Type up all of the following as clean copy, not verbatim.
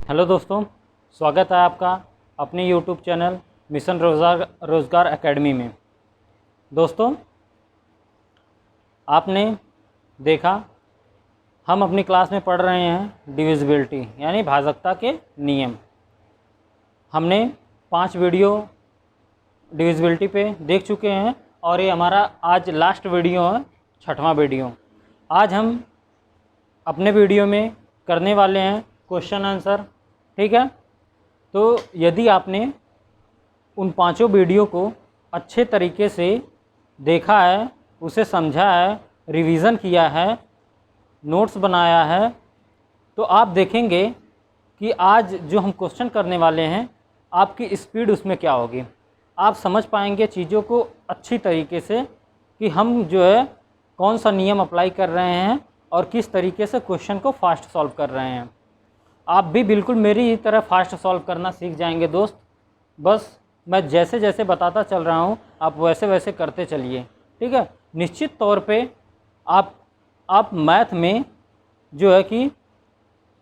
Hello दोस्तों, स्वागत है आपका अपने यूट्यूब चैनल मिशन रोज़गार एकेडमी में। दोस्तों, आपने देखा हम अपनी क्लास में पढ़ रहे हैं डिविजिबिलिटी यानी भाजकता के नियम। हमने 5 वीडियो डिविजिबिलिटी पे देख चुके हैं और ये हमारा आज लास्ट वीडियो है, 6वां वीडियो। आज हम अपने वीडियो में करने वाले हैं क्वेश्चन आंसर, ठीक है। तो यदि आपने उन 5 वीडियो को अच्छे तरीके से देखा है, उसे समझा है, रिवीजन किया है, नोट्स बनाया है, तो आप देखेंगे कि आज जो हम क्वेश्चन करने वाले हैं आपकी स्पीड उसमें क्या होगी। आप समझ पाएंगे चीज़ों को अच्छी तरीके से कि हम जो है कौन सा नियम अप्लाई कर रहे हैं और किस तरीके से क्वेश्चन को फास्ट सॉल्व कर रहे हैं। आप भी बिल्कुल मेरी ही तरह फास्ट सॉल्व करना सीख जाएंगे दोस्त। बस मैं जैसे जैसे बताता चल रहा हूँ आप वैसे वैसे करते चलिए, ठीक है। निश्चित तौर पे आप मैथ में जो है कि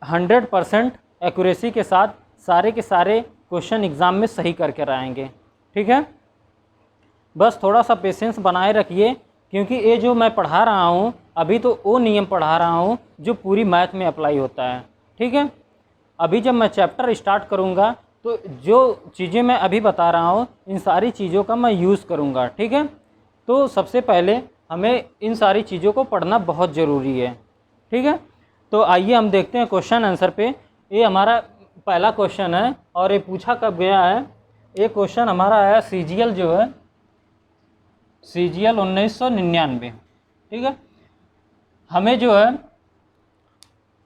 100% एक्यूरेसी के साथ सारे के सारे क्वेश्चन एग्ज़ाम में सही करके आएंगे, ठीक है। बस थोड़ा सा पेशेंस बनाए रखिए, क्योंकि ये जो मैं पढ़ा रहा हूँ अभी तो वो नियम पढ़ा रहा हूँ जो पूरी मैथ में अप्लाई होता है, ठीक है। अभी जब मैं चैप्टर स्टार्ट करूँगा तो जो चीज़ें मैं अभी बता रहा हूँ इन सारी चीज़ों का मैं यूज़ करूँगा, ठीक है। तो सबसे पहले हमें इन सारी चीज़ों को पढ़ना बहुत ज़रूरी है, ठीक है। तो आइए हम देखते हैं क्वेश्चन आंसर पे। ये हमारा पहला क्वेश्चन है और ये पूछा कब गया है। ये क्वेश्चन हमारा है CGL जो है CGL 1999, ठीक है। हमें जो है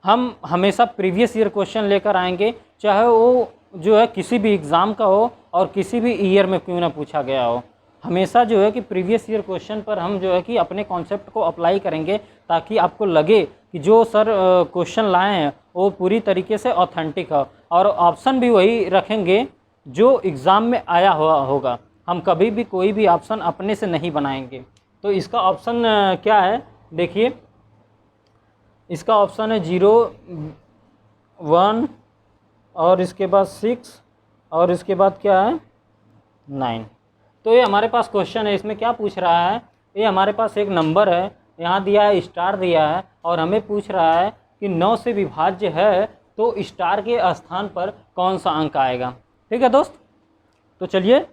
हम हमेशा प्रीवियस ईयर क्वेश्चन लेकर आएंगे, चाहे वो जो है किसी भी एग्ज़ाम का हो और किसी भी ईयर में क्यों ना पूछा गया हो। हमेशा जो है कि प्रीवियस ईयर क्वेश्चन पर हम जो है कि अपने कॉन्सेप्ट को अप्लाई करेंगे, ताकि आपको लगे कि जो सर क्वेश्चन लाए हैं वो पूरी तरीके से ऑथेंटिक हो। और ऑप्शन भी वही रखेंगे जो एग्ज़ाम में आया हुआ होगा। हम कभी भी कोई भी ऑप्शन अपने से नहीं बनाएंगे। तो इसका ऑप्शन क्या है, देखिए। इसका ऑप्शन है 0, 1 और इसके बाद 6 और इसके बाद क्या है 9। तो ये हमारे पास क्वेश्चन है, इसमें क्या पूछ रहा है। ये हमारे पास एक नंबर है, यहाँ दिया है स्टार दिया है और हमें पूछ रहा है कि 9 से विभाज्य है तो स्टार के स्थान पर कौन सा अंक आएगा, ठीक है दोस्त। तो चलिए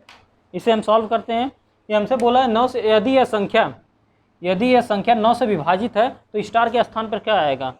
इसे हम सॉल्व करते हैं। ये हमसे बोला है 9 से यदि यह संख्या 9 से विभाजित है तो स्टार के स्थान पर क्या आएगा।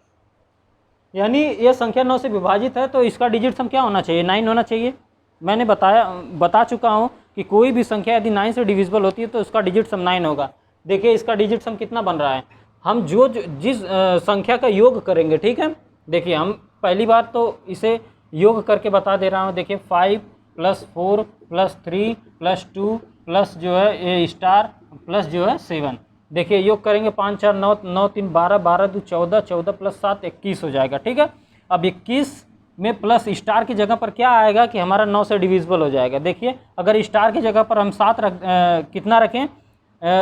यानी ये संख्या 9 से विभाजित है तो इसका डिजिट सम क्या होना चाहिए, 9 होना चाहिए। मैंने बता चुका हूँ कि कोई भी संख्या यदि 9 से डिविजिबल होती है तो उसका डिजिट सम 9 होगा। देखिए इसका डिजिट सम कितना बन रहा है। हम जिस संख्या का योग करेंगे, ठीक है। देखिए हम पहली बार तो इसे योग करके बता दे रहा हूँ। देखिए 5 + 4 + 3 + 2 प्लस जो है ये स्टार प्लस जो है 7। देखिए योग करेंगे 5 4 9 9 3 12 12 2 14 14 + 7 21 हो जाएगा, ठीक है। अब 21 में प्लस स्टार की जगह पर क्या आएगा कि हमारा 9 से डिविजिबल हो जाएगा। देखिए अगर स्टार की जगह पर हम 7 कितना रखें,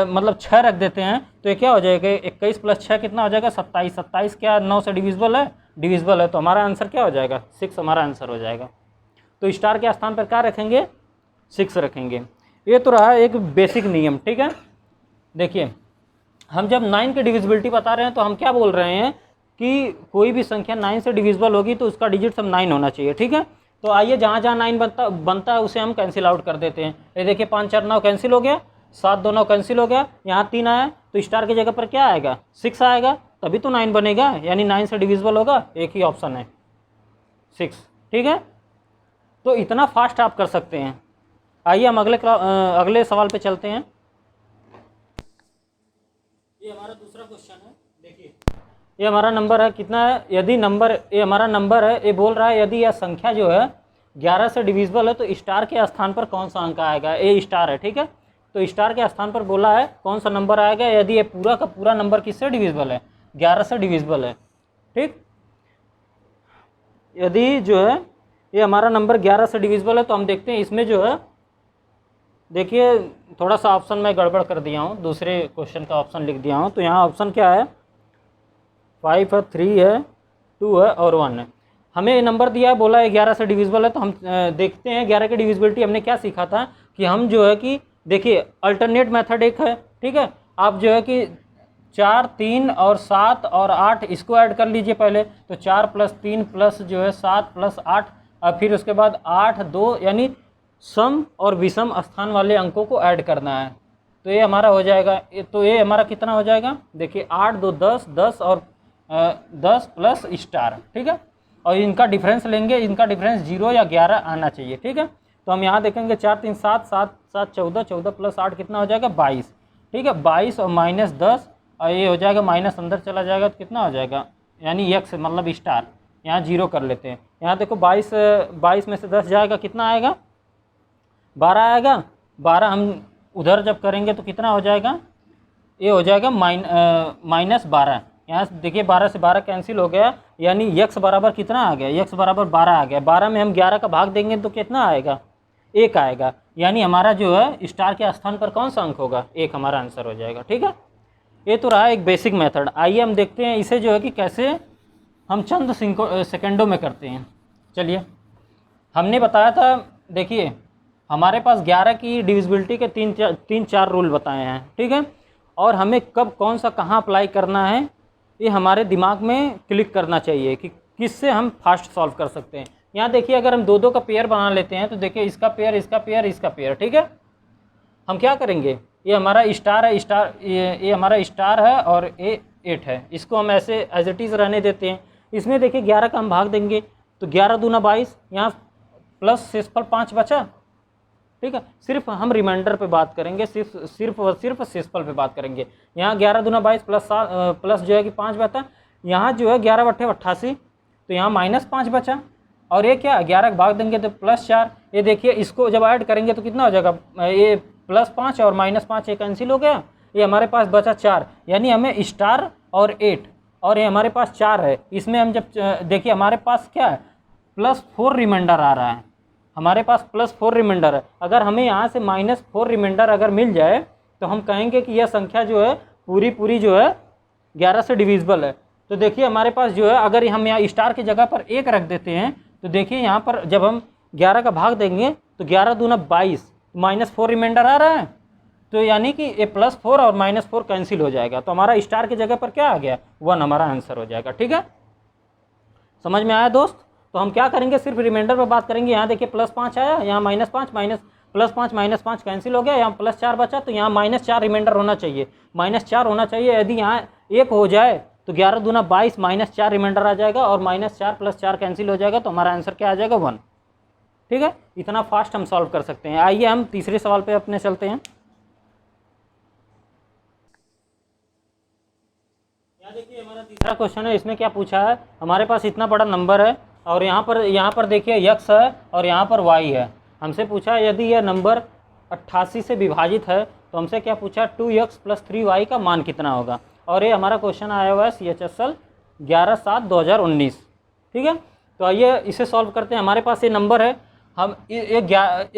मतलब 6 रख देते हैं तो ये क्या हो जाएगा 21 + 6 कितना हो जाएगा 27। 27 क्या 9 से डिविजिबल है, तो हमारा आंसर क्या हो जाएगा 6 हमारा आंसर हो जाएगा। तो स्टार के स्थान पर क्या रखेंगे 6 रखेंगे। ये तो रहा एक बेसिक नियम, ठीक है। देखिए हम जब 9 की डिविजिबिलिटी बता रहे हैं तो हम क्या बोल रहे हैं कि कोई भी संख्या 9 से डिविजिबल होगी तो उसका डिजिट सम 9 होना चाहिए, ठीक है। तो आइए जहाँ जहाँ 9 बनता है उसे हम कैंसिल आउट कर देते हैं। ये देखिए 5 4 9 कैंसिल हो गया, 7 2 9 कैंसिल हो गया, यहाँ 3 आया तो स्टार की जगह पर क्या आएगा 6 आएगा, तभी तो 9 बनेगा, यानी 9 से डिविजिबल होगा। एक ही ऑप्शन है 6, ठीक है। तो इतना फास्ट आप कर सकते हैं। आइए हम अगले सवाल पे चलते हैं। ये हमारा दूसरा क्वेश्चन है। देखिए ये हमारा नंबर है कितना है, यदि नंबर ये हमारा नंबर है, ये बोल रहा है यदि यह संख्या जो है 11 से डिविजिबल है तो स्टार के स्थान पर कौन सा अंक आएगा। ये स्टार है, ठीक है। तो स्टार के स्थान पर बोला है कौन सा नंबर आएगा यदि ये पूरा का पूरा नंबर किससे डिविजिबल है 11 से डिविजिबल है, ठीक। यदि जो है ये हमारा नंबर 11 से डिविजिबल है तो हम देखते हैं इसमें जो है, देखिए थोड़ा सा ऑप्शन मैं गड़बड़ कर दिया हूँ, दूसरे क्वेश्चन का ऑप्शन लिख दिया हूँ। तो यहाँ ऑप्शन क्या है 5 है, 3 है, 2 है और 1 है। हमें ये नंबर दिया है, बोला है 11 से डिविजिबल है, तो हम देखते हैं 11 की डिविजिबिलिटी हमने क्या सीखा था कि हम जो है कि देखिए अल्टरनेट मेथड एक है, ठीक है। आप जो है कि 4, 3 और 7 और 8 इसको ऐड कर लीजिए पहले, तो 4 + 3 प्लस जो है 7 + 8 और फिर उसके बाद 8, 2 यानी सम और विषम स्थान वाले अंकों को ऐड करना है। तो ये हमारा हो जाएगा, तो ये हमारा कितना हो जाएगा, देखिए 8, 2, 10, 10 और 10 प्लस स्टार, ठीक है। और इनका डिफरेंस लेंगे, इनका डिफरेंस 0 या 11 आना चाहिए, ठीक है। तो हम यहाँ देखेंगे 4, 3, 7, 7, 7, 14, 14 + 8 कितना हो जाएगा 22, ठीक है। 22 और -10 और ये हो जाएगा माइनस अंदर चला जाएगा तो कितना हो जाएगा, यानी x मतलब स्टार, यहाँ 0 कर लेते हैं। यहाँ देखो 22 में से 10 जाएगा, कितना आएगा 12 आएगा। 12 हम उधर जब करेंगे तो कितना हो जाएगा, ये हो जाएगा -12। यहाँ से देखिए 12 से 12 कैंसिल हो गया, यानी x बराबर कितना आ गया, x बराबर 12 आ गया। 12 में हम 11 का भाग देंगे तो कितना आएगा, 1 आएगा। यानी हमारा जो है स्टार के स्थान पर कौन सा अंक होगा, 1 हमारा आंसर हो जाएगा, ठीक है। ये तो रहा एक बेसिक मेथड। आइए हम देखते हैं इसे जो है कि कैसे हम चंद सेकंडों में करते हैं। चलिए, हमने बताया था, देखिए हमारे पास 11 की डिविजिबिलिटी के 3-4 रूल बताए हैं, ठीक है। और हमें कब कौन सा कहाँ अप्लाई करना है ये हमारे दिमाग में क्लिक करना चाहिए कि किससे हम फास्ट सॉल्व कर सकते हैं। यहाँ देखिए अगर हम 2-2 का पेयर बना लेते हैं तो देखिए इसका पेयर, इसका पेयर, इसका पेयर, ठीक है। हम क्या करेंगे, ये हमारा स्टार है, ये हमारा स्टार है और ये 8 है, इसको हम ऐसे एज इट इज़ रहने देते हैं। इसमें देखिए 11 का हम भाग देंगे तो 11 दूना 22, यहाँ प्लस शेषफल 5 बचा, ठीक है। सिर्फ हम रिमाइंडर पे बात करेंगे, सिर्फ शेषफल पे बात करेंगे। यहाँ 11 दूना 22 प्लस जो है कि 5 बचा, यहाँ जो है 11 बटे 88, तो यहाँ -5 बचा। और ये क्या 11 का भाग देंगे तो +4। ये देखिए इसको जब ऐड करेंगे तो कितना हो जाएगा, ये +5 और -5 ये कैंसिल हो गया, ये हमारे पास बचा 4। यानी हमें स्टार और 8 और ये हमारे पास 4 है, इसमें हम जब देखिए हमारे पास क्या है +4 रिमाइंडर आ रहा है, हमारे पास +4 रिमाइंडर है। अगर हमें यहाँ से -4 रिमाइंडर अगर मिल जाए तो हम कहेंगे कि यह संख्या जो है पूरी जो है 11 से डिविजिबल है। तो देखिए हमारे पास जो है अगर हम यहाँ स्टार की जगह पर 1 रख देते हैं तो देखिए यहाँ पर जब हम 11 का भाग देंगे तो 11 दूना 22, -4 रिमाइंडर आ रहा है, तो यानी कि ये +4 और -4 कैंसिल हो जाएगा, तो हमारा स्टार की जगह पर क्या आ गया 1 हमारा आंसर हो जाएगा, ठीक है। समझ में आया दोस्त। तो हम क्या करेंगे, सिर्फ रिमाइंडर पर बात करेंगे। यहाँ देखिए +5 आया, यहाँ -5 +5 कैंसिल हो गया, यहाँ +4 बचा, तो यहाँ -4 रिमाइंडर होना चाहिए, -4 होना चाहिए। यदि यहाँ 1 हो जाए तो 11 दूना 22 -4 रिमाइंडर आ जाएगा और -4 + 4 कैंसिल हो जाएगा, तो हमारा आंसर क्या आ जाएगा 1, ठीक है। इतना फास्ट हम सॉल्व कर सकते हैं। आइए हम तीसरे सवाल पे अपने चलते हैं। यहाँ देखिए हमारा तीसरा क्वेश्चन है, इसमें क्या पूछा है, हमारे पास इतना बड़ा नंबर है और यहाँ पर देखिए x है और यहाँ पर y है। हमसे पूछा यदि यह नंबर 88 से विभाजित है तो हमसे क्या पूछा 2x + 3y का मान कितना होगा। और ये हमारा क्वेश्चन आया हुआ है CHSL 11/7/2019, ठीक है। तो आइए इसे सॉल्व करते हैं। हमारे पास ये नंबर है, हम ये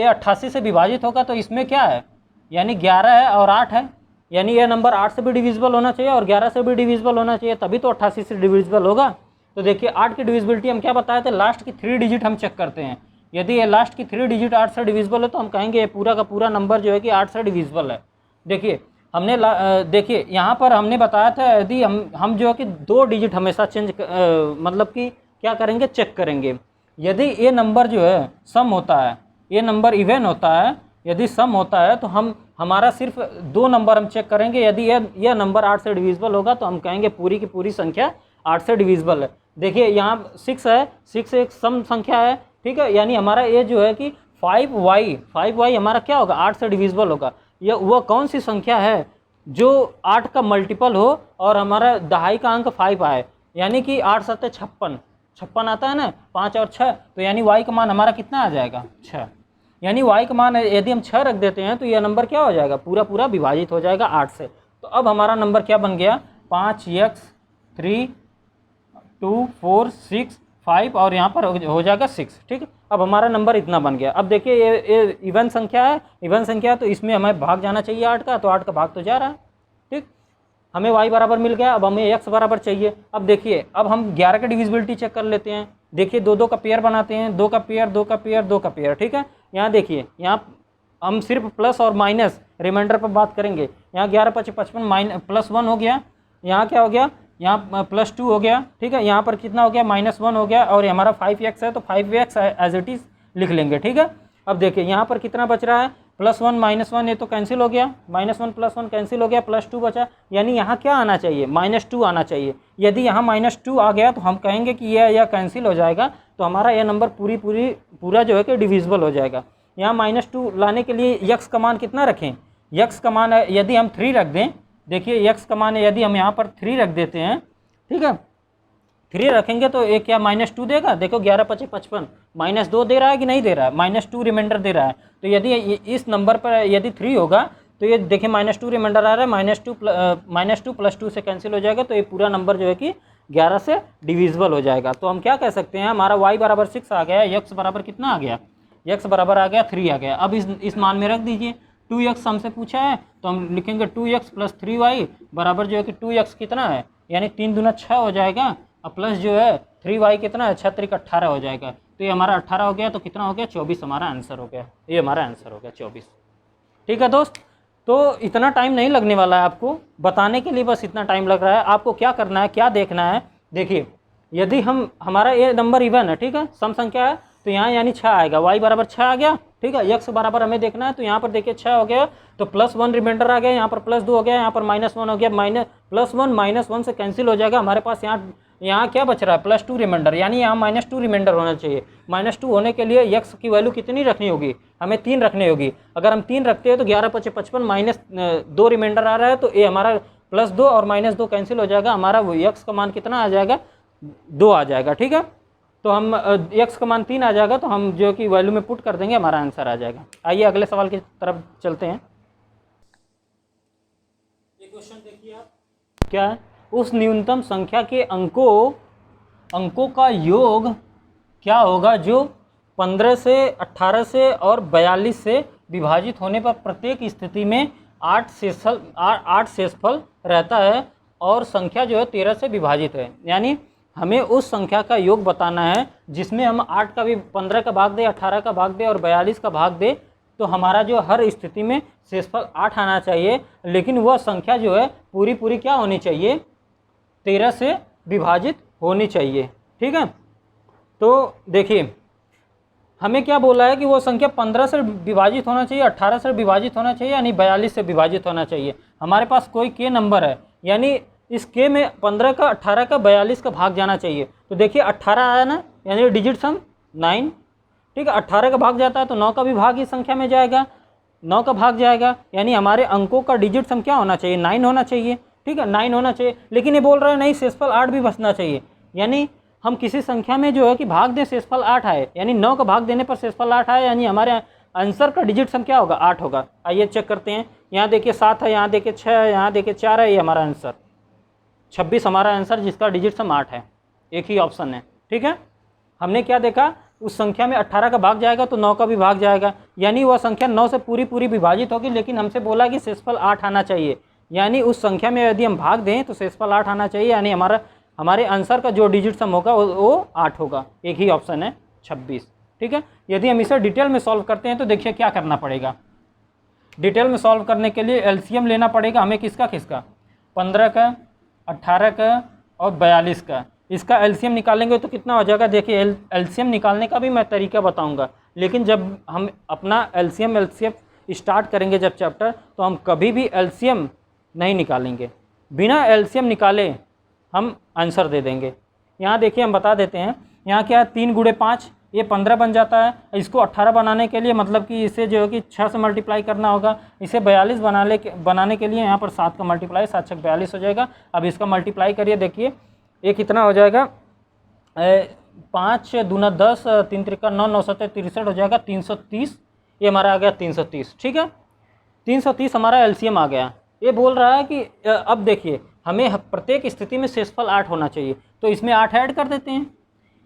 88 से विभाजित होगा तो इसमें क्या है, यानी 11 है और 8 है, यानी यह नंबर 8 से भी डिविजिबल होना चाहिए और 11 से भी डिविजिबल होना चाहिए, तभी तो 88 से डिविजिबल होगा। तो देखिए 8 की डिविजिबिलिटी हम क्या बताए थे, लास्ट की 3 डिजिट हम चेक करते हैं। यदि ये लास्ट की 3 डिजिट 8 से डिविजिबल है तो हम कहेंगे ये पूरा का पूरा नंबर जो है कि 8 से डिविजिबल है। देखिए हमने देखिए यहाँ पर हमने बताया था यदि हम जो है कि 2 डिजिट हमेशा मतलब कि क्या करेंगे, चेक करेंगे। यदि ये नंबर जो है सम होता है, ये नंबर इवन होता है, यदि सम होता है तो हमारा सिर्फ 2 नंबर हम चेक करेंगे। यदि यह नंबर 8 से डिविजिबल होगा तो हम कहेंगे पूरी की पूरी संख्या 8 से डिविजिबल है। देखिए यहाँ 6 है, 6 एक सम संख्या है, ठीक है। यानी हमारा ये जो है कि 5y हमारा क्या होगा 8 से डिविजिबल होगा। यह वह कौन सी संख्या है जो 8 का मल्टीपल हो और हमारा दहाई का अंक 5 आए, यानी कि 8 7 56 आता है ना, 5 और 6, तो यानी y का मान हमारा कितना आ जाएगा 6। यानी y का मान यदि हम 6 रख देते हैं तो यह नंबर क्या हो जाएगा, पूरा विभाजित हो जाएगा 8 से। तो अब हमारा नंबर क्या बन गया 5x 3 2 4 6 5 और यहाँ पर हो जाएगा 6, ठीक है। अब हमारा नंबर इतना बन गया। अब देखिए ये इवन संख्या है, तो इसमें हमें भाग जाना चाहिए 8 का, तो 8 का भाग तो जा रहा है, ठीक। हमें y बराबर मिल गया, अब हमें x बराबर चाहिए। अब देखिए, अब हम 11 का डिविजिबिलिटी चेक कर लेते हैं। देखिए 2 का पेयर बनाते हैं, 2 का पेयर, 2 का पेयर, 2 का पेयर, ठीक है। यहाँ देखिए, यहाँ हम सिर्फ प्लस और माइनस रिमाइंडर पर बात करेंगे। यहाँ 11 × 5 = 55 +1 हो गया, यहाँ क्या हो गया, यहाँ +2 हो गया, ठीक है। यहाँ पर कितना हो गया, -1 हो गया, और हमारा 5x है तो 5x एज इट इज़ लिख लेंगे, ठीक है। अब देखिए यहाँ पर कितना बच रहा है, +1 -1, ये तो कैंसिल हो गया, -1 +1 कैंसिल हो गया, +2 बचा। यानी यहाँ क्या आना चाहिए, -2 आना चाहिए। यदि यहाँ -2 आ गया तो हम कहेंगे कि यह कैंसिल हो जाएगा, तो हमारा यह नंबर पूरा जो है कि डिविजिबल हो जाएगा। यहाँ -2 लाने के लिए यक्स का मान कितना रखें, यक्स का मान यदि हम 3 रख दें, देखिए यक्स का मान यदि हम यहाँ पर 3 रख देते हैं, ठीक है, 3 रखेंगे तो एक क्या -2 देगा। देखो 11 × 5 = 55, -2 दे रहा है कि नहीं दे रहा है, -2 रिमाइंडर दे रहा है। तो यदि इस नंबर पर यदि 3 होगा तो ये देखिए -2 रिमाइंडर आ रहा है, -2 + 2 से कैंसिल हो जाएगा, तो ये पूरा नंबर जो है कि 11 से डिविजिबल हो जाएगा। तो हम क्या कह सकते हैं, हमारा y बराबर 6 आ गया, x बराबर कितना आ गया, x बराबर आ गया 3 आ गया। अब इस मान में रख दीजिए, 2x हमसे पूछा है तो हम लिखेंगे 2x + 3y बराबर जो है कि 2x कितना है, यानी 3 दूना 6 हो जाएगा, और प्लस जो है 3y कितना है, 6 × 3 = 18 हो जाएगा। तो ये हमारा 18 हो गया, तो कितना हो गया, 24 हमारा आंसर हो गया। ये हमारा आंसर हो गया 24, ठीक है दोस्त। तो इतना टाइम नहीं लगने वाला है आपको बताने के लिए, बस इतना टाइम लग रहा है। आपको क्या करना है, क्या देखना है, देखिए यदि हमारा ये नंबर इवन है, ठीक है, सम संख्या है, तो यहाँ यानी 6 आएगा, y बराबर 6 आ गया, ठीक है। x बराबर हमें देखना है, तो यहाँ पर देखिए 6 हो गया, तो +1 रिमाइंडर आ गया, यहाँ पर +2 हो गया, यहाँ पर -1 हो गया, +1 -1 से कैंसिल हो जाएगा। हमारे पास यहाँ क्या बच रहा है, +2 रिमाइंडर, यानी यहाँ -2 रिमाइंडर होना चाहिए। -2 होने के लिए x की वैल्यू कितनी रखनी होगी, हमें 3 रखनी होगी। अगर हम 3 रखते हैं तो 11 × 5 = 55, -2 रिमाइंडर आ रहा है, तो ये हमारा +2 और -2 कैंसिल हो जाएगा, हमारा x का मान कितना आ जाएगा, 2 आ जाएगा, ठीक है। तो हम x का मान 3 आ जाएगा, तो हम जो कि वैल्यू में पुट कर देंगे, हमारा आंसर आ जाएगा। आइए अगले सवाल की तरफ चलते हैं। ये क्वेश्चन देखिए आप, क्या है, उस न्यूनतम संख्या के अंकों का योग क्या होगा जो 15 से 18 से और 42 से विभाजित होने पर प्रत्येक स्थिति में 8 शेषफल रहता है, और संख्या जो है 13 से विभाजित है। यानी हमें उस संख्या का योग बताना है जिसमें हम 8 का भी 15 का भाग दे, 18 का भाग दे और 42 का भाग दे, तो हमारा जो हर स्थिति में शेषफल 8 आना चाहिए, लेकिन वह संख्या जो है पूरी क्या होनी चाहिए, 13 से विभाजित होनी चाहिए, ठीक है। तो देखिए हमें क्या बोला है कि वो संख्या 15 से विभाजित होना चाहिए, 18 से विभाजित होना चाहिए, यानी 42 से विभाजित होना चाहिए। हमारे पास कोई के नंबर है, यानी इस के में 15 का, 18 का, 42 का भाग जाना चाहिए। तो देखिए 18 आया ना, यानी डिजिट सम 9, ठीक है। 18 का भाग जाता है तो 9 का भी भाग इस संख्या में जाएगा, 9 का भाग जाएगा, यानी हमारे अंकों का डिजिट सम क्या होना चाहिए, 9 होना चाहिए, ठीक है, 9 होना चाहिए। लेकिन ये बोल रहा है नहीं, शेषफल 8 भी बचना चाहिए, यानी हम किसी संख्या में जो है कि भाग दें, शेषफल 8 आए, यानी 9 का भाग देने पर शेषफल 8 आए, यानी हमारे आंसर का डिजिट सम क्या होगा, 8 होगा। आइए चेक करते हैं। यहाँ देखिए 7 है, यहाँ देखिए 6 है, यहाँ देखिए 4 है, ये हमारा आंसर 26 हमारा आंसर, जिसका डिजिट सम 8 है, एक ही ऑप्शन है, ठीक है। हमने क्या देखा, उस संख्या में 18 का भाग जाएगा तो 9 का भी भाग जाएगा, यानी वह संख्या 9 से पूरी विभाजित होगी, लेकिन हमसे बोला कि शेषफल 8 आना चाहिए, यानी उस संख्या में यदि हम भाग दें तो शेषफल 8 आना चाहिए, यानी हमारे आंसर का जो डिजिट सम होगा वो 8 होगा, एक ही ऑप्शन है 26, ठीक है। यदि हम इसे डिटेल में सॉल्व करते हैं तो देखिए क्या करना पड़ेगा। डिटेल में सॉल्व करने के लिए एलसीएम लेना पड़ेगा हमें, किसका 15 का, 18 का और 42 का। इसका एलसीएम निकालेंगे तो कितना हो जाएगा, देखिए एलसीएम निकालने का भी मैं तरीका बताऊंगा, लेकिन जब हम अपना एलसीएम स्टार्ट करेंगे जब चैप्टर, तो हम कभी भी एलसीएम नहीं निकालेंगे, बिना एलसीएम निकाले हम आंसर दे देंगे। यहाँ देखिए हम बता देते हैं, यहाँ क्या है, 3 × 5 ये 15 बन जाता है। इसको 18 बनाने के लिए मतलब कि इसे जो है कि 6 से मल्टीप्लाई करना होगा। इसे 42 बनाने के लिए यहाँ पर 7 का मल्टीप्लाई, 7 6 42 हो जाएगा। अब इसका मल्टीप्लाई करिए, देखिए ये कितना हो जाएगा, 5 दूना 10, 3 त्रिका 9, 9 7 63 हो जाएगा, 330, ये हमारा आ गया 330, ठीक है। 330 हमारा एलसीएम आ गया। ये बोल रहा है कि अब देखिए हमें प्रत्येक स्थिति में शेषफल 8 होना चाहिए, तो इसमें 8 ऐड कर देते हैं,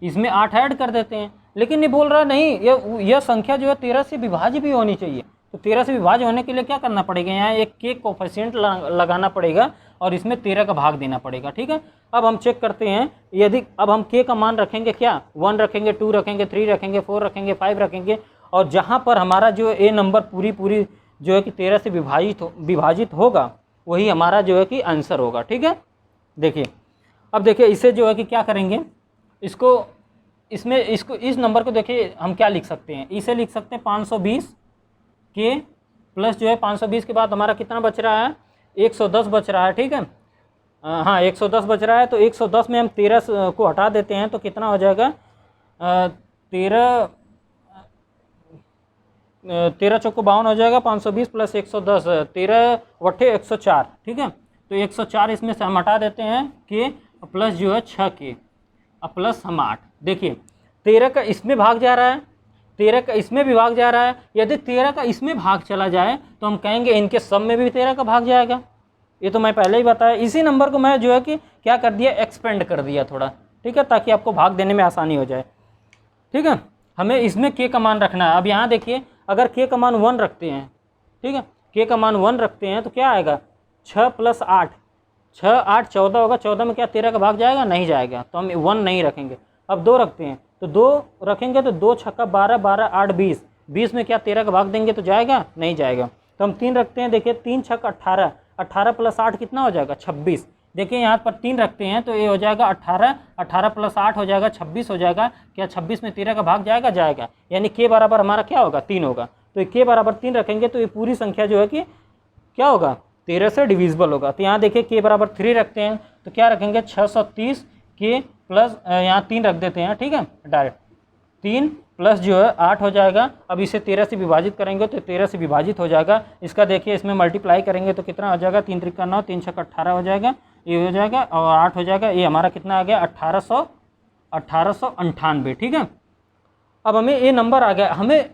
इसमें 8 ऐड कर देते हैं। लेकिन ये बोल रहा है नहीं, यह संख्या जो है 13 से विभाज्य भी होनी चाहिए। तो 13 से विभाज्य होने के लिए क्या करना पड़ेगा, यहाँ एक के कोफिशिएंट लगाना पड़ेगा, और इसमें 13 का भाग देना पड़ेगा। ठीक है, अब हम चेक करते हैं, यदि अब हम k का मान रखेंगे क्या, 1 रखेंगे, 2 रखेंगे, 3 रखेंगे, 4 रखेंगे, 5 रखेंगे, और जहाँ पर हमारा जो ए नंबर पूरी जो है कि 13 से विभाजित होगा वही हमारा जो है कि आंसर होगा। ठीक है, देखिए अब देखिए इसे जो है कि क्या करेंगे, इस नंबर को देखिए हम क्या लिख सकते हैं, इसे लिख सकते हैं 520 के प्लस जो है 520 के बाद हमारा कितना बच रहा है, 110 बच रहा है। ठीक है, हाँ 110 बच रहा है, तो 110 में हम 13 को हटा देते हैं तो कितना हो जाएगा, 13 चौको 52 हो जाएगा, 520 प्लस 110, 13 वट्ठे 104। ठीक है, तो 104 इसमें से हम हटा देते हैं के प्लस जो है 6 के, अब प्लस हम 8। देखिए 13 का इसमें भाग जा रहा है, 13 का इसमें भी भाग जा रहा है, यदि 13 का इसमें भाग चला जाए तो हम कहेंगे इनके सब में भी 13 का भाग जाएगा। ये तो मैं पहले ही बताया, इसी नंबर को मैं जो है कि क्या कर दिया, एक्सपेंड कर दिया थोड़ा। ठीक है, ताकि आपको भाग देने में आसानी हो जाए। ठीक है, हमें इसमें k का मान रखना है। अब यहाँ देखिए अगर k का मान 1 रखते हैं, ठीक है, k का मान 1 रखते हैं तो क्या आएगा, 6 प्लस 8, 6 8 14 होगा, 14 में क्या 13 का भाग जाएगा, नहीं जाएगा, तो हम 1 नहीं रखेंगे। अब 2 रखते हैं, तो 2 रखेंगे तो 2 छक्का 12, 12 8 20, 20 में क्या 13 का भाग देंगे तो जाएगा, नहीं जाएगा। तो हम 3 रखते हैं, देखिए 3 छक्का 18, 18 प्लस 8 कितना हो जाएगा, 26। देखिए यहाँ पर 3 रखते हैं तो ये हो जाएगा 18, 18 प्लस 8 हो जाएगा 26 हो जाएगा। क्या 26 में 13 का भाग जाएगा, जाएगा, यानी k बराबर हमारा क्या होगा, 3 होगा। तो k बराबर 3 रखेंगे तो ये पूरी संख्या जो है कि क्या होगा, 13 से डिविजिबल होगा। तो यहाँ देखिए k बराबर 3 रखते हैं तो क्या रखेंगे, 630 k प्लस यहाँ 3 रख देते हैं। ठीक है, डायरेक्ट 3 प्लस जो है 8 हो जाएगा। अब इसे 13 से विभाजित करेंगे तो 13 से विभाजित हो जाएगा। इसका देखिए इसमें मल्टीप्लाई करेंगे तो कितना हो जाएगा, 3 त्रिका 9, 3 छक्का 18 हो जाएगा, ये हो जाएगा, और 8 हो जाएगा। ये हमारा कितना आ गया, 1898। ठीक है, अब हमें ये नंबर आ गया, हमें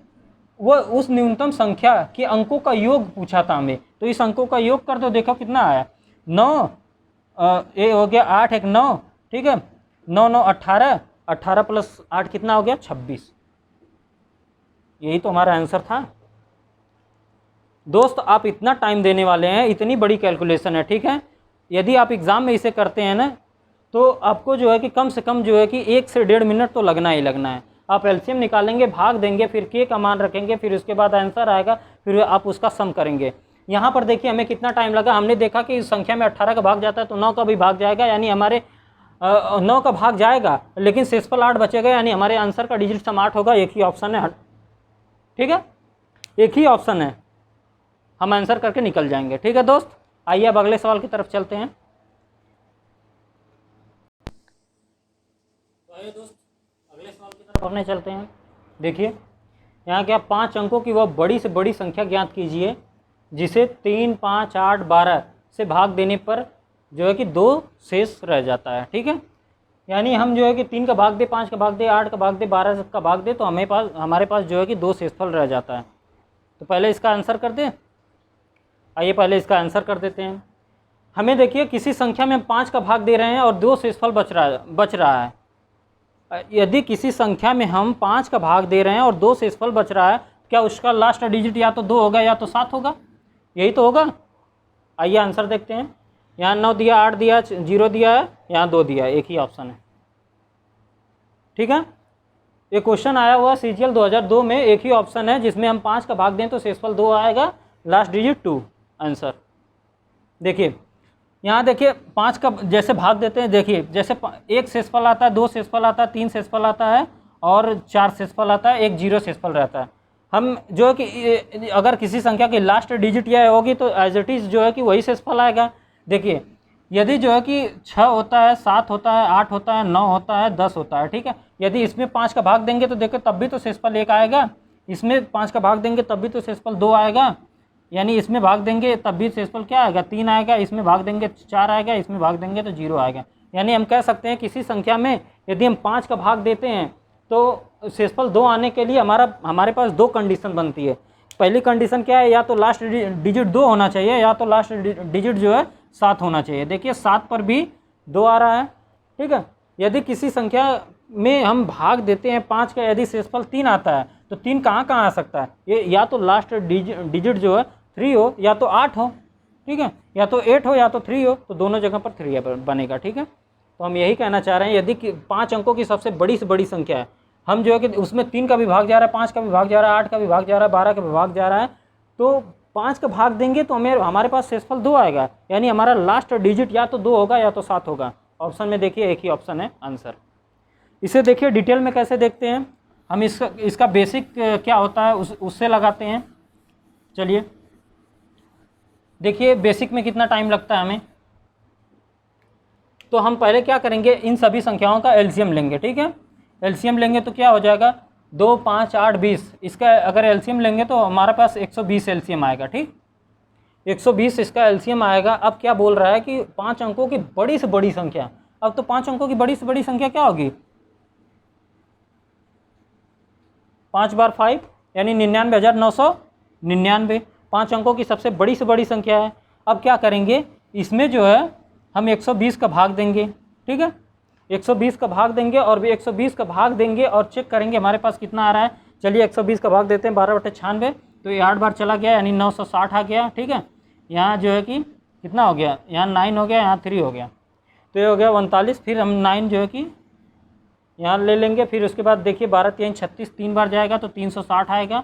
वो उस न्यूनतम संख्या के अंकों का योग पूछा था हमें, तो इस अंकों का योग कर दो, देखो कितना आया, 9 ये हो गया 8 1 9। ठीक है, 9 9 18, 18 प्लस 8 कितना हो गया, 26। यही तो हमारा आंसर था। दोस्त आप इतना टाइम देने वाले हैं, इतनी बड़ी कैलकुलेशन है। ठीक है, यदि आप एग्ज़ाम में इसे करते हैं ना तो आपको जो है कि कम से कम जो है कि 1 से 1.5 मिनट तो लगना ही लगना है। आप एलसीएम निकालेंगे, भाग देंगे, फिर k का मान रखेंगे, फिर उसके बाद आंसर आएगा, फिर आप उसका सम करेंगे। यहाँ पर देखिए हमें कितना टाइम लगा, हमने देखा कि इस संख्या में 18 का भाग जाता है तो 9 का भी भाग जाएगा, यानी हमारे 9 का भाग जाएगा, लेकिन शेषफल 8 बचेगा, यानी हमारे आंसर का डिजिट सम 8 होगा। एक ही ऑप्शन है। ठीक है, एक ही ऑप्शन है, हम आंसर करके निकल जाएंगे। ठीक है दोस्त, आइए अब अगले सवाल की तरफ चलते हैं। तो आइए दोस्त अगले सवाल की तरफ अपने चलते हैं। देखिए यहाँ क्या 5 अंकों की वह बड़ी से बड़ी संख्या ज्ञात कीजिए जिसे 3 5 8 12 से भाग देने पर जो है कि 2 शेष रह जाता है। ठीक है, यानी हम जो है कि 3 का भाग दे, 5 का भाग दे, 8 का भाग दे, 12 का भाग दे, तो हमारे पास जो है कि 2 शेषफल रह जाता है। तो पहले इसका आंसर कर दें, आइए पहले इसका आंसर कर देते हैं। हमें देखिए किसी संख्या में हम 5 का भाग दे रहे हैं और 2 शेषफल बच रहा है। यदि किसी संख्या में हम 5 का भाग दे रहे हैं और 2 शेषफल बच रहा है, क्या उसका लास्ट डिजिट या तो 2 होगा या तो 7 होगा, यही तो होगा। आइए आंसर देखते हैं। यहाँ 9 दिया, 8 दिया, 0 दिया है, यहाँ 2 दिया है, एक ही ऑप्शन है। ठीक है, ये क्वेश्चन आया हुआ CGL 2002 में, एक ही ऑप्शन है जिसमें हम 5 का भाग दें तो शेषफल 2 आएगा, लास्ट डिजिट 2 आंसर। देखिए यहाँ देखिए 5 का जैसे भाग देते हैं, देखिए जैसे 1 शेषफल आता है, 2 शेषफल आता है, 3 शेषफल आता है और 4 शेषफल आता है, 1 0 शेषफल रहता है। हम जो है कि अगर किसी संख्या की लास्ट डिजिट यह होगी तो एज इट इज़ जो है कि वही शेषफल आएगा। देखिए यदि जो है कि 6 होता है, 7 होता है, 8 होता है, 9 होता है, 10 होता है, ठीक है, यदि इसमें 5 का भाग देंगे तो देखो तब भी तो शेषफल 1 आएगा, इसमें 5 का भाग देंगे तब भी तो शेषफल 2 आएगा, यानी इसमें भाग देंगे तब भी शेषफल क्या आएगा, 3 आएगा, इसमें भाग देंगे 4 आएगा, इसमें भाग देंगे तो 0 आएगा। यानी हम कह सकते हैं किसी संख्या में यदि हम 5 का भाग देते हैं तो शेषफल 2 आने के लिए हमारे पास 2 कंडीशन बनती है। पहली कंडीशन क्या है, या तो लास्ट डिजिट 2 होना चाहिए या तो लास्ट डिजिट जो है 7 होना चाहिए। देखिए 7 पर भी 2 आ रहा है। ठीक है, यदि किसी संख्या में हम भाग देते हैं 5 का, यदि शेषफल 3 आता है तो 3 कहाँ कहाँ आ सकता है, ये या तो लास्ट डिजिट जो है 3 हो या तो 8 हो। ठीक है, या तो 8 हो या तो 3 हो, तो दोनों जगह पर 3 बनेगा। ठीक है, तो हम यही कहना चाह रहे हैं, यदि 5 अंकों की सबसे बड़ी से बड़ी संख्या है, हम जो है कि उसमें 3 का भी भाग जा रहा है, 5 का भी भाग जा रहा है, 8 का भी भाग जा रहा है, 12 का भी भाग जा रहा है, तो 5 का भाग देंगे तो हमारे पास शेषफल 2 आएगा, यानी हमारा लास्ट डिजिट या तो 2 होगा या तो 7 होगा। ऑप्शन में देखिए एक ही ऑप्शन है आंसर। इसे देखिए डिटेल में कैसे देखते हैं हम, इसका बेसिक क्या होता है उससे लगाते हैं। चलिए देखिए बेसिक में कितना टाइम लगता है हमें, तो हम पहले क्या करेंगे, इन सभी संख्याओं का एलसीएम लेंगे। ठीक है, एलसीएम लेंगे तो क्या हो जाएगा, 2, 5, 8, 20, इसका अगर एलसीएम लेंगे तो हमारे पास 120 एलसीएम आएगा। ठीक, 120 इसका एलसीएम आएगा। अब क्या बोल रहा है कि 5 अंकों की बड़ी से बड़ी संख्या, अब तो 5 अंकों की बड़ी से बड़ी संख्या क्या होगी, 5 बार 5 यानी 99,999, 5 अंकों की सबसे बड़ी से बड़ी संख्या है। अब क्या करेंगे, इसमें जो है हम 120 का भाग देंगे। ठीक है, 120 का भाग देंगे और भी 120 का भाग देंगे और चेक करेंगे हमारे पास कितना आ रहा है। चलिए 120 का भाग देते हैं, 12/96, तो ये 8 बार चला गया यानी 960 आ गया। ठीक है, यहाँ जो है कि कितना हो गया, यहाँ 9 हो गया, यहाँ 3 हो गया, तो ये हो गया 39। फिर हम 9 जो है कि यहाँ ले लेंगे, फिर उसके बाद देखिए 12 3 36, 3 बार जाएगा तो 360 आएगा।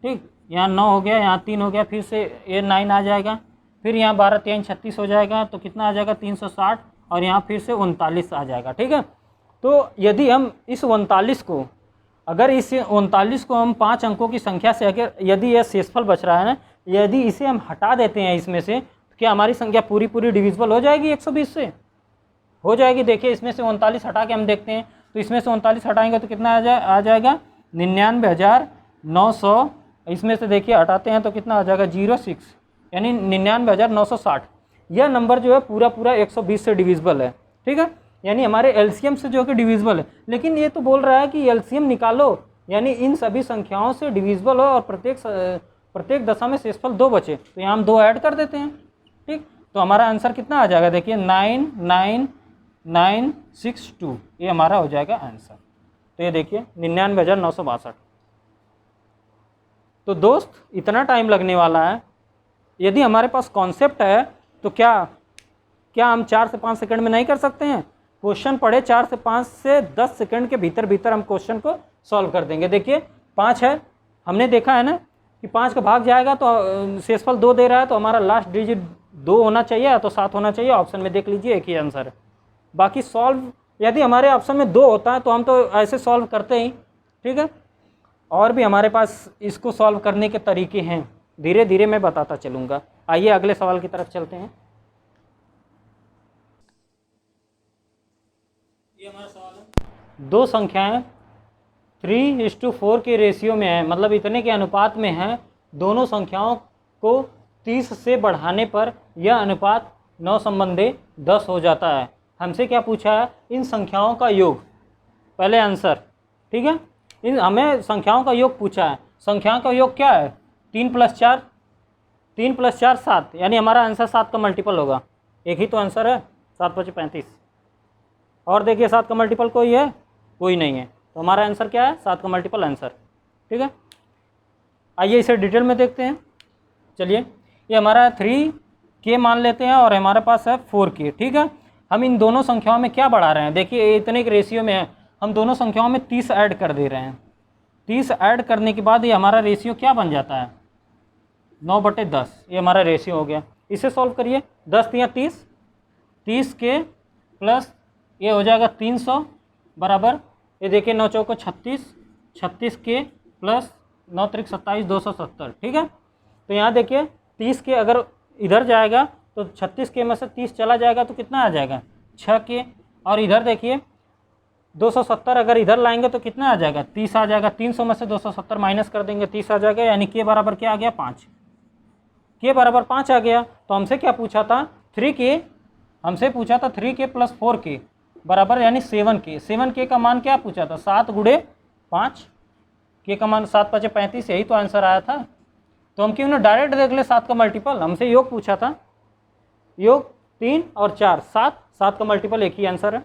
ठीक, यहाँ 9 हो गया, यहाँ 3 हो गया, फिर से ये 9 आ जाएगा, फिर यहाँ 12 3 36 हो जाएगा, तो कितना आ जाएगा 360, और यहाँ फिर से 39 आ जाएगा। ठीक है, तो यदि हम इस 39 को, अगर इस 39 को हम 5 अंकों की संख्या से, अगर यदि यह शेषफल बच रहा है ना, यदि इसे हम हटा देते हैं इसमें से, तो क्या हमारी संख्या पूरी डिविजिबल हो जाएगी 120 से? हो जाएगी। देखिए इसमें से 39 हटा के हम देखते हैं, तो इसमें से 39 हटाएंगे तो कितना आ जाएगा 99,900, इसमें से देखिए हटाते हैं तो कितना आ जाएगा 06, यानी 99,960। यह नंबर जो है पूरा 120 से डिविजिबल है। ठीक है, यानी हमारे एलसीएम से जो है कि डिविजिबल है। लेकिन ये तो बोल रहा है कि एलसीएम निकालो, यानी इन सभी संख्याओं से डिविजिबल हो और प्रत्येक दशा में शेषफल 2 बचे, तो यहाँ हम 2 ऐड कर देते हैं। ठीक, तो हमारा आंसर कितना आ जाएगा, देखिए 99962, ये हमारा हो जाएगा आंसर। तो ये देखिए 99,962। तो दोस्त इतना टाइम लगने वाला है, यदि हमारे पास कॉन्सेप्ट है तो क्या हम 4 से 5 सेकंड में नहीं कर सकते हैं? क्वेश्चन पढ़े 4 से 5 से 10 सेकंड के भीतर हम क्वेश्चन को सॉल्व कर देंगे। देखिए 5 है, हमने देखा है ना कि 5 का भाग जाएगा तो शेषफल 2 दे रहा है, तो हमारा लास्ट डिजिट 2 होना चाहिए या तो 7 होना चाहिए। ऑप्शन में देख लीजिए एक ही आंसर है। बाकी सॉल्व, यदि हमारे ऑप्शन में 2 होता है तो हम तो ऐसे सॉल्व करते ही। ठीक है, और भी हमारे पास इसको सॉल्व करने के तरीके हैं, धीरे धीरे मैं बताता चलूँगा। आइए अगले सवाल की तरफ चलते हैं। ये हमारा सवाल है, 2 संख्याएं 3:4 के रेशियो में है, मतलब इतने के अनुपात में है। दोनों संख्याओं को 30 से बढ़ाने पर यह अनुपात 9 संबंधी 10 हो जाता है। हमसे क्या पूछा है, इन संख्याओं का योग, पहले आंसर। ठीक है, हमें संख्याओं का योग पूछा है। संख्याओं का योग क्या है, 3 + 4, 3 + 4 7, यानी हमारा आंसर 7 का मल्टीपल होगा। एक ही तो आंसर है, 7 × 5 = 35। और देखिए 7 का मल्टीपल कोई है, कोई नहीं है, तो हमारा आंसर क्या है, 7 का मल्टीपल आंसर। ठीक है, आइए इसे डिटेल में देखते हैं। चलिए ये हमारा 3k मान लेते हैं और हमारे पास है 4k। ठीक है, हम इन दोनों संख्याओं में क्या बढ़ा रहे हैं, देखिए इतने के रेशियो में है, हम दोनों संख्याओं में 30 ऐड कर दे रहे हैं। 30 ऐड करने के बाद ये हमारा रेशियो क्या बन जाता है, 9/10, ये हमारा रेशियो हो गया। इसे सॉल्व करिए, 10 × 30, 30k प्लस ये हो जाएगा 300 बराबर, ये देखिए 9 × 4 = 36, 36k प्लस 9 × 3 = 27, 270। ठीक है, तो यहाँ देखिए 30k अगर इधर जाएगा तो 36k में से 30 चला जाएगा तो कितना आ जाएगा 6k, और इधर देखिए 270 अगर इधर लाएंगे तो कितना आ जाएगा 30 आ जाएगा। 300 में से 270 माइनस कर देंगे, 30 आ जाएगा, यानी k बराबर क्या आ गया 5, k बराबर 5 आ गया। तो हमसे क्या पूछा था, 3k, हमसे पूछा था 3k + 4k बराबर यानी 7k। 7k का मान क्या पूछा था, 7 × 5, k का मान 7 × 5 = 35, यही तो आंसर आया था। तो हम क्यों ना डायरेक्ट देख ले 7 का मल्टीपल, हमसे योग पूछा था, योग 3 और 4, 7 का मल्टीपल एक ही आंसर है।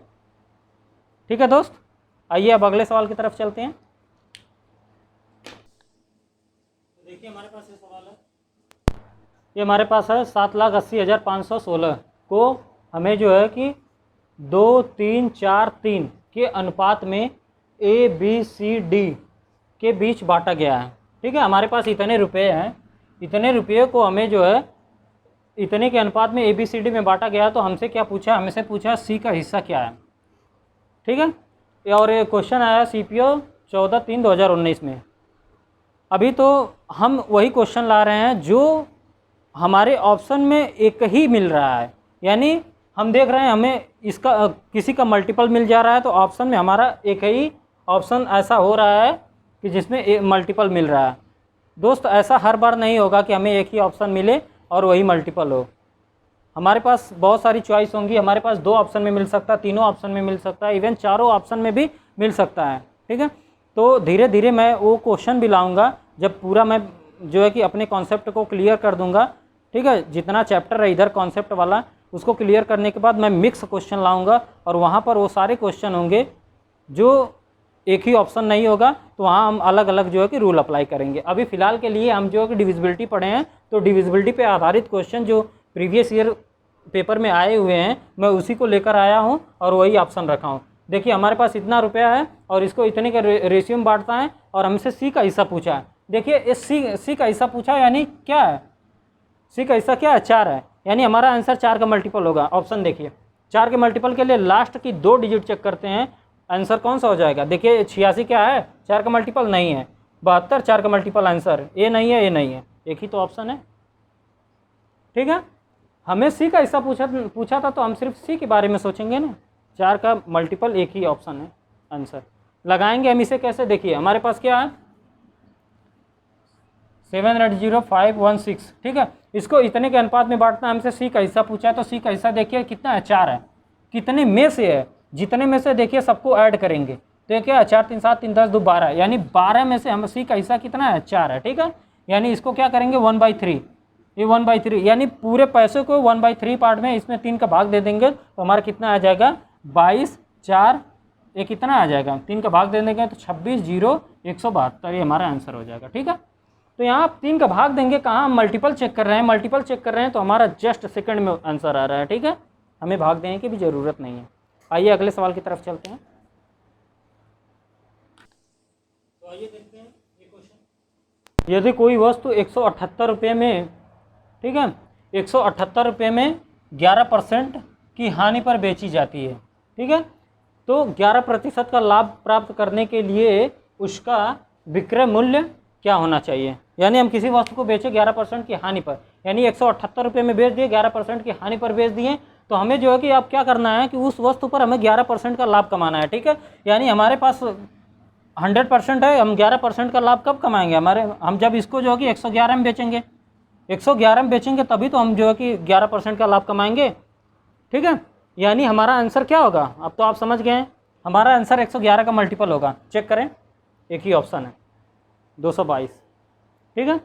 ठीक है दोस्त, आइए अब अगले सवाल की तरफ चलते हैं। देखिए हमारे पास ये सवाल है, ये हमारे पास है 7,80,516 को हमें जो है कि 2, 3, 4, 3 के अनुपात में ABCD के बीच बांटा गया है। ठीक है, हमारे पास इतने रुपए हैं, इतने रुपये को हमें जो है इतने के अनुपात में ABCD में बांटा गया है। तो हमसे क्या पूछा, हमसे पूछा C का हिस्सा क्या है। ठीक है, और ये क्वेश्चन आया CPO 14/3/2019 में। अभी तो हम वही क्वेश्चन ला रहे हैं जो हमारे ऑप्शन में एक ही मिल रहा है, यानी हम देख रहे हैं हमें इसका किसी का मल्टीपल मिल जा रहा है, तो ऑप्शन में हमारा एक ही ऑप्शन ऐसा हो रहा है कि जिसमें मल्टीपल मिल रहा है। दोस्त, ऐसा हर बार नहीं होगा कि हमें एक ही ऑप्शन मिले और वही मल्टीपल हो। हमारे पास बहुत सारी चॉइस होंगी, हमारे पास 2 ऑप्शन में मिल सकता है, 3 ऑप्शन में मिल सकता है, इवन 4 ऑप्शन में भी मिल सकता है। ठीक है, तो धीरे धीरे मैं वो क्वेश्चन भी लाऊंगा जब पूरा मैं जो है कि अपने कॉन्सेप्ट को क्लियर कर दूंगा। ठीक है, जितना चैप्टर है इधर कॉन्सेप्ट वाला, उसको क्लियर करने के बाद मैं मिक्स क्वेश्चन लाऊंगा और वहाँ पर वो सारे क्वेश्चन होंगे जो एक ही ऑप्शन नहीं होगा, तो वहाँ हम अलग अलग जो है कि रूल अप्लाई करेंगे। अभी फ़िलहाल के लिए हम जो है कि डिविजिबिलिटी पढ़े हैं, तो डिविजिबिलिटी पे आधारित क्वेश्चन जो प्रीवियस ईयर पेपर में आए हुए हैं मैं उसी को लेकर आया हूँ और वही ऑप्शन रखा हूँ। देखिए, हमारे पास इतना रुपया है और इसको इतने का रेशियो में बांटता है और हमसे C का हिस्सा पूछा है। देखिए, इस C का हिस्सा पूछा है, यानी क्या है, C का हिस्सा क्या है, 4 है, यानी हमारा आंसर 4 का मल्टीपल होगा। ऑप्शन देखिए, 4 के मल्टीपल के लिए लास्ट की 2 डिजिट चेक करते हैं, आंसर कौन सा हो जाएगा। देखिए, 86 क्या है, 4 का मल्टीपल नहीं है, 72 4 का मल्टीपल आंसर, ए नहीं है, ए नहीं है, एक ही तो ऑप्शन है। ठीक है, हमें C का हिस्सा पूछा था, तो हम सिर्फ C के बारे में सोचेंगे ना, 4 का मल्टीपल एक ही ऑप्शन है, आंसर लगाएंगे हम इसे कैसे। देखिए, हमारे पास क्या है 780,516। ठीक है, इसको इतने के अनुपात में बांटना है, हमसे C का हिस्सा पूछा है, तो C का हिस्सा देखिए कितना है, 4 है। कितने में से है, जितने में से देखिए सबको ऐड करेंगे, तो ये क्या है 4 3 7 3 10 2 12, यानी 12 में से हम C का हिस्सा कितना है, 4 है। ठीक है, यानी इसको क्या करेंगे 1/3, ये 1/3, यानी पूरे पैसे को 1/3 पार्ट में इसमें 3 का भाग दे देंगे, तो हमारा कितना आ जाएगा 22 4, ये कितना आ जाएगा 3 का भाग दे देंगे तो 26 0 172, ये हमारा आंसर हो जाएगा। ठीक है, तो यहाँ आप 3 का भाग देंगे, कहाँ हम मल्टीपल चेक कर रहे हैं, मल्टीपल चेक कर रहे हैं तो हमारा जस्ट सेकंड में आंसर आ रहा है। ठीक है, हमें भाग देने की भी ज़रूरत नहीं है। आइए अगले सवाल की तरफ चलते हैं। तो आइए देखते हैं ये क्वेश्चन। यदि कोई वस्तु 178 रुपये में, ठीक है, 178 रुपये में 11% की हानि पर बेची जाती है। ठीक है, तो 11% का लाभ प्राप्त करने के लिए उसका विक्रय मूल्य क्या होना चाहिए। यानी हम किसी वस्तु को बेचे 11% की हानि पर, यानी 178 रुपये में बेच दिए, 11% की हानि पर बेच दिए, तो हमें जो है कि अब क्या करना है कि उस वस्तु पर हमें 11% का लाभ कमाना है। ठीक है, यानी हमारे पास 100% है, हम 11% का लाभ कब कमाएंगे, हम जब इसको जो है कि 111 में बेचेंगे, 111 में बेचेंगे तभी तो हम जो है कि 11% का लाभ कमाएंगे। ठीक है, यानी हमारा आंसर क्या होगा, अब तो आप समझ गए हैं, हमारा आंसर 111 का मल्टीपल होगा। चेक करें, एक ही ऑप्शन है 222। ठीक है,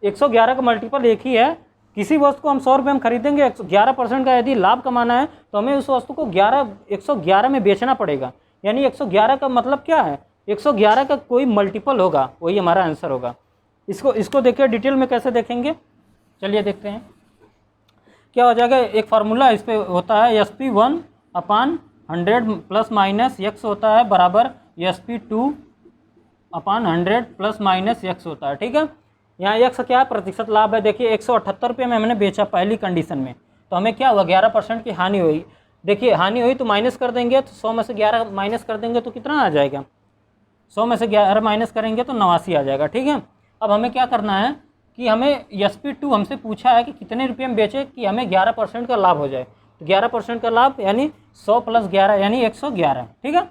111 का मल्टीपल एक ही है। किसी वस्तु को हम 100 रुपये में खरीदेंगे, 11% का यदि लाभ कमाना है तो हमें उस वस्तु को 111 में बेचना पड़ेगा। यानी 111 का मतलब क्या है, 111 का कोई मल्टीपल होगा, वही हमारा आंसर होगा। इसको देखिए डिटेल में कैसे देखेंगे, चलिए देखते हैं क्या हो जाएगा। एक फार्मूला इस पर होता है, SP1/100 प्लस माइनस x होता है बराबर SP2/100 प्लस माइनस x होता है। ठीक है, यहाँ x क्या है, प्रतिशत लाभ है। देखिए 178 रुपये में हमने बेचा पहली कंडीशन में, तो हमें क्या हुआ 11% की हानि हुई। देखिए हानि हुई तो माइनस कर देंगे, तो 100 में से 11 माइनस कर देंगे तो कितना आ जाएगा, 100 में से 11 माइनस करेंगे तो 89 आ जाएगा। ठीक है, अब हमें क्या करना है कि हमें SP2 हमसे पूछा है कि कितने रुपये में बेचे कि हमें 11% का लाभ हो जाए, तो 11% का लाभ यानी 100 प्लस 11 यानी 111। ठीक है,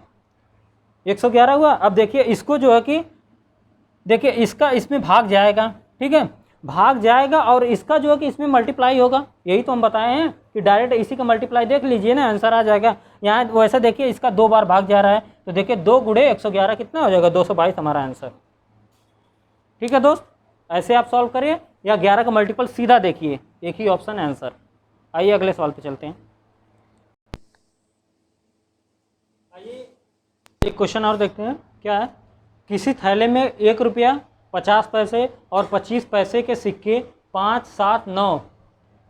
111 हुआ। अब देखिए इसको जो है कि देखिए इसका इसमें भाग जाएगा। ठीक है, भाग जाएगा और इसका जो है कि इसमें मल्टीप्लाई होगा, यही तो हम बताए हैं कि डायरेक्ट इसी का मल्टीप्लाई देख लीजिए ना, आंसर आ जाएगा। यहाँ वैसे देखिए इसका 2 बार भाग जा रहा है, तो देखिए 2 गुणे 111 कितना हो जाएगा 222 हमारा आंसर। ठीक है दोस्त, ऐसे आप सॉल्व करिए, या 11 का मल्टीपल सीधा देखिए, एक ही ऑप्शन है आंसर। आइए अगले सवाल पे चलते हैं। आइए एक क्वेश्चन और देखते हैं क्या है। किसी थैले में 1 रुपया 50 पैसे और 25 पैसे के सिक्के 579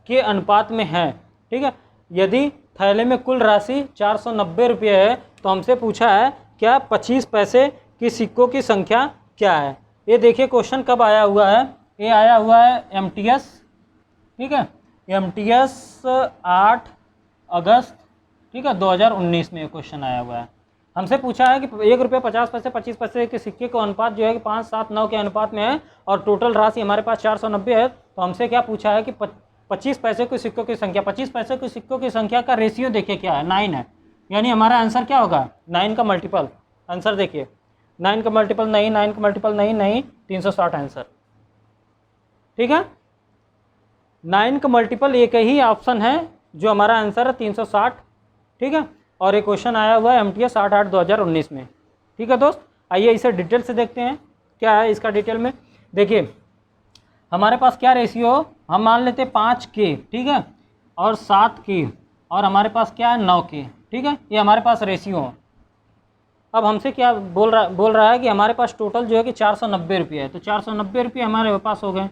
के अनुपात में है। ठीक है, यदि थैले में कुल राशि 490 रुपये है तो हमसे पूछा है क्या 25 पैसे की सिक्कों की संख्या क्या है। ये देखिए क्वेश्चन कब आया हुआ है, ये आया हुआ है MTS, ठीक है, MTS 8 अगस्त, ठीक है, 2019 में ये क्वेश्चन आया हुआ है। हमसे पूछा है कि 1 रुपये 50 पैसे 25 पैसे के सिक्के का अनुपात जो है कि 579 के अनुपात में है और टोटल राशि हमारे पास 490 है। तो हमसे क्या पूछा है कि 25 पैसे के सिक्कों की संख्या, 25 पैसे के सिक्कों की संख्या का रेशियो देखिए क्या है, 9 है, यानी हमारा आंसर क्या होगा 9 का मल्टीपल। आंसर देखिए 9 का मल्टीपल नहीं, 9 का मल्टीपल नहीं 360 आंसर। ठीक है, 9 का मल्टीपल एक ही ऑप्शन है जो हमारा आंसर है 360। ठीक है, और एक क्वेश्चन आया हुआ है MTS 8 2019 में। ठीक है दोस्त, आइए इसे डिटेल से देखते हैं क्या है इसका डिटेल में। देखिए हमारे पास क्या रेशियो, हम मान लेते हैं 5 के, ठीक है, और 7 के, और हमारे पास क्या है 9 के। ठीक है, ये हमारे पास रेशियो है। अब हमसे क्या बोल रहा है कि हमारे पास टोटल जो है कि 490 रुपये है, तो 490 रुपये हमारे पास हो गए।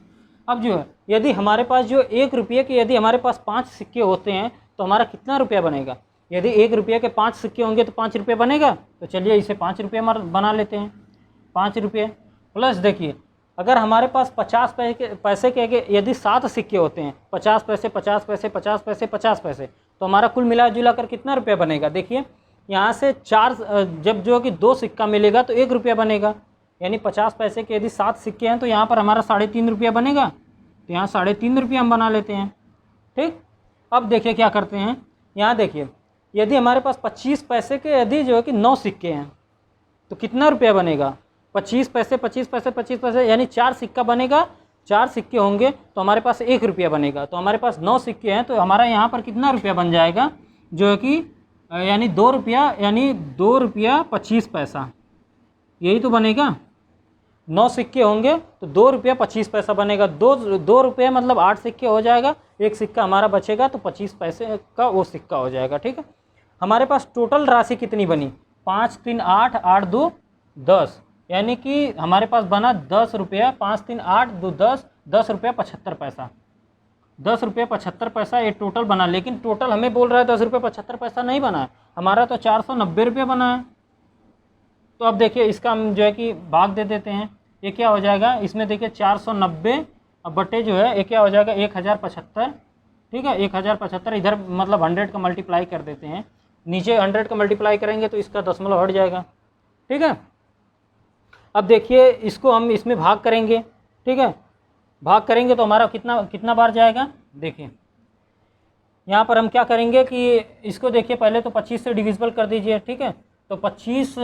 अब जो है यदि हमारे पास जो 1 रुपये के यदि हमारे पास 5 सिक्के होते हैं तो हमारा कितना रुपया बनेगा। यदि 1 रुपये के 5 सिक्के होंगे तो 5 रुपये बनेगा। तो चलिए इसे 5 रुपये बना लेते हैं। 5 रुपये प्लस देखिए अगर हमारे पास 50 पैसे के यदि 7 सिक्के होते हैं, 50 पैसे 50 पैसे 50 पैसे 50 पैसे, तो हमारा कुल मिला जुला कर कितना रुपया बनेगा। देखिए यहाँ से 4 जब जो कि 2 सिक्का मिलेगा तो 1 रुपया बनेगा, यानी 50 पैसे के यदि 7 सिक्के हैं तो यहाँ पर हमारा 3.5 रुपया बनेगा। तो यहाँ 3.5 रुपया हम बना लेते हैं। ठीक, अब देखिए क्या करते हैं, यहाँ देखिए यदि हमारे पास 25 पैसे के यदि जो है कि 9 सिक्के हैं तो कितना रुपया बनेगा। 25 पैसे 25 पैसे 25 पैसे यानी 4 सिक्का बनेगा, 4 सिक्के होंगे तो हमारे पास 1 रुपया बनेगा। तो हमारे पास 9 सिक्के हैं तो हमारा यहाँ पर कितना रुपया बन जाएगा, जो है कि यानी 2 रुपया, यानी 2 रुपया 25 पैसा, यही तो बनेगा। 9 सिक्के होंगे तो 2 रुपया 25 पैसा बनेगा। 2 रुपये मतलब 8 सिक्के हो जाएगा, एक सिक्का हमारा बचेगा तो 25 पैसे का वो सिक्का हो जाएगा। ठीक है, हमारे पास टोटल राशि कितनी बनी, 5 3 8 8 2 10, यानी कि हमारे पास बना 10 रुपया, 5 3 8 2 10, 10 रुपया 75 पैसा, 10 रुपये 75 पैसा ये टोटल बना। लेकिन टोटल हमें बोल रहा है 10 रुपये 75 पैसा नहीं बना है, हमारा तो 490 रुपये बना है। तो अब देखिए इसका हम जो है कि भाग दे देते हैं। ये क्या हो जाएगा, इसमें देखिए 490 बटे जो है ये क्या हो जाएगा 1075। ठीक है, 1075 इधर मतलब 100 का मल्टीप्लाई कर देते हैं, नीचे 100 का मल्टीप्लाई करेंगे तो इसका दशमलव हट जाएगा। ठीक है, अब देखिए इसको हम इसमें भाग करेंगे। ठीक है, भाग करेंगे तो हमारा कितना बार जाएगा। देखिए यहाँ पर हम क्या करेंगे कि इसको देखिए पहले तो 25 से डिविजिबल कर दीजिए। ठीक है, तो 25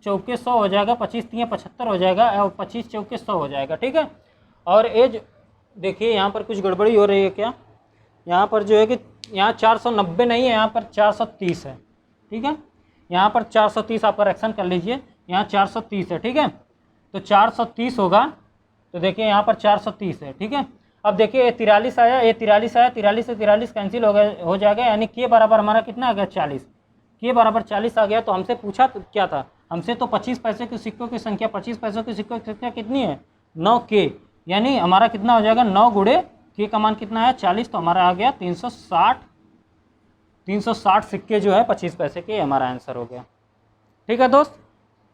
चौके 100 हो जाएगा, 25 3 75 हो जाएगा और 25 चौके 100 हो जाएगा। ठीक है, और एज देखिए यहाँ पर कुछ गड़बड़ी हो रही है क्या, यहाँ पर जो है कि यहाँ 490 नहीं है, यहाँ पर 430 है। ठीक है, यहाँ पर 430 आप करेक्शन कर लीजिए, यहाँ 430 है। ठीक है, तो 430 होगा, तो देखिए यहाँ पर 430 है। ठीक है, अब देखिए ये 43 आया, ये 43 आया, 43 से 43 कैंसिल हो जाएगा, यानी के बराबर हमारा कितना आ गया 40, के बराबर 40 आ गया। तो हमसे पूछा तो क्या था, हमसे तो 25 पैसे के सिक्कों की संख्या, 25 पैसों के सिक्कों की संख्या कितनी है 9 के, यानी हमारा कितना हो जाएगा 9 गुणे के का मान कितना है 40, तो हमारा आ गया 360 सिक्के जो है 25 पैसे के, हमारा आंसर हो गया। ठीक है दोस्त,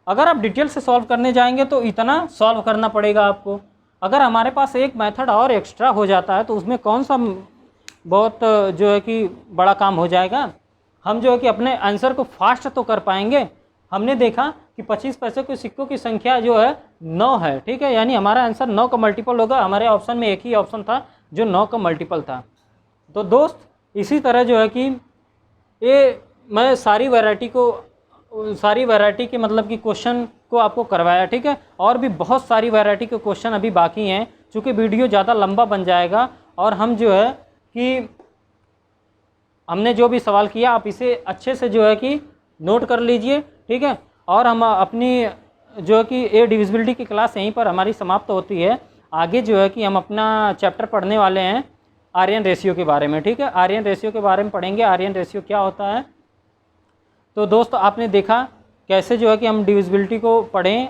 अगर आप डिटेल से सॉल्व करने जाएंगे तो इतना सॉल्व करना पड़ेगा आपको। अगर हमारे पास एक मेथड और एक्स्ट्रा हो जाता है तो उसमें कौन सा बहुत जो है कि बड़ा काम हो जाएगा, हम जो है कि अपने आंसर को फास्ट तो कर पाएंगे। हमने देखा कि 25 पैसे के सिक्कों की संख्या जो है 9 है। ठीक है, यानी हमारा आंसर 9 का मल्टीपल होगा। हमारे ऑप्शन में एक ही ऑप्शन था जो 9 का मल्टीपल था। तो दोस्त इसी तरह जो है कि ये मैं सारी वैरायटी के मतलब कि क्वेश्चन को आपको करवाया। ठीक है, और भी बहुत सारी वैरायटी के क्वेश्चन अभी बाकी हैं, चूँकि वीडियो ज़्यादा लंबा बन जाएगा और हम जो है कि हमने जो भी सवाल किया आप इसे अच्छे से जो है कि नोट कर लीजिए। ठीक है, और हम अपनी जो है कि ए डिविजिबिलिटी की क्लास यहीं पर हमारी समाप्त होती है। आगे जो है कि हम अपना चैप्टर पढ़ने वाले हैं आर्यन रेशियो के बारे में। ठीक है, आर्यन रेशियो के बारे में पढ़ेंगे, आर्यन रेशियो क्या होता है। तो दोस्त आपने देखा कैसे जो है कि हम डिविजिबिलिटी को पढ़ें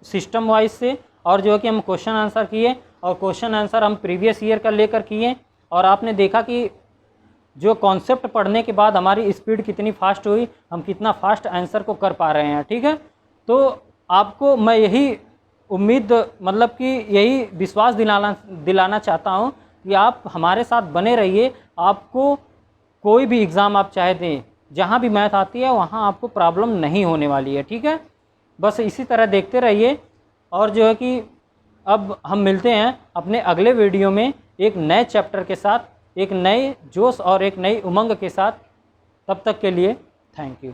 सिस्टम वाइज से, और जो है कि हम क्वेश्चन आंसर किए और क्वेश्चन आंसर हम प्रीवियस ईयर का लेकर किए, और आपने देखा कि जो कॉन्सेप्ट पढ़ने के बाद हमारी स्पीड कितनी फास्ट हुई, हम कितना फास्ट आंसर को कर पा रहे हैं। ठीक है, तो आपको मैं यही उम्मीद मतलब कि यही विश्वास दिलाना चाहता हूँ कि आप हमारे साथ बने रहिए। आपको कोई भी एग्ज़ाम आप चाहे दें, जहाँ भी मैथ आती है वहाँ आपको प्रॉब्लम नहीं होने वाली है। ठीक है, बस इसी तरह देखते रहिए। और जो है कि अब हम मिलते हैं अपने अगले वीडियो में एक नए चैप्टर के साथ, एक नए जोश और एक नई उमंग के साथ। तब तक के लिए थैंक यू।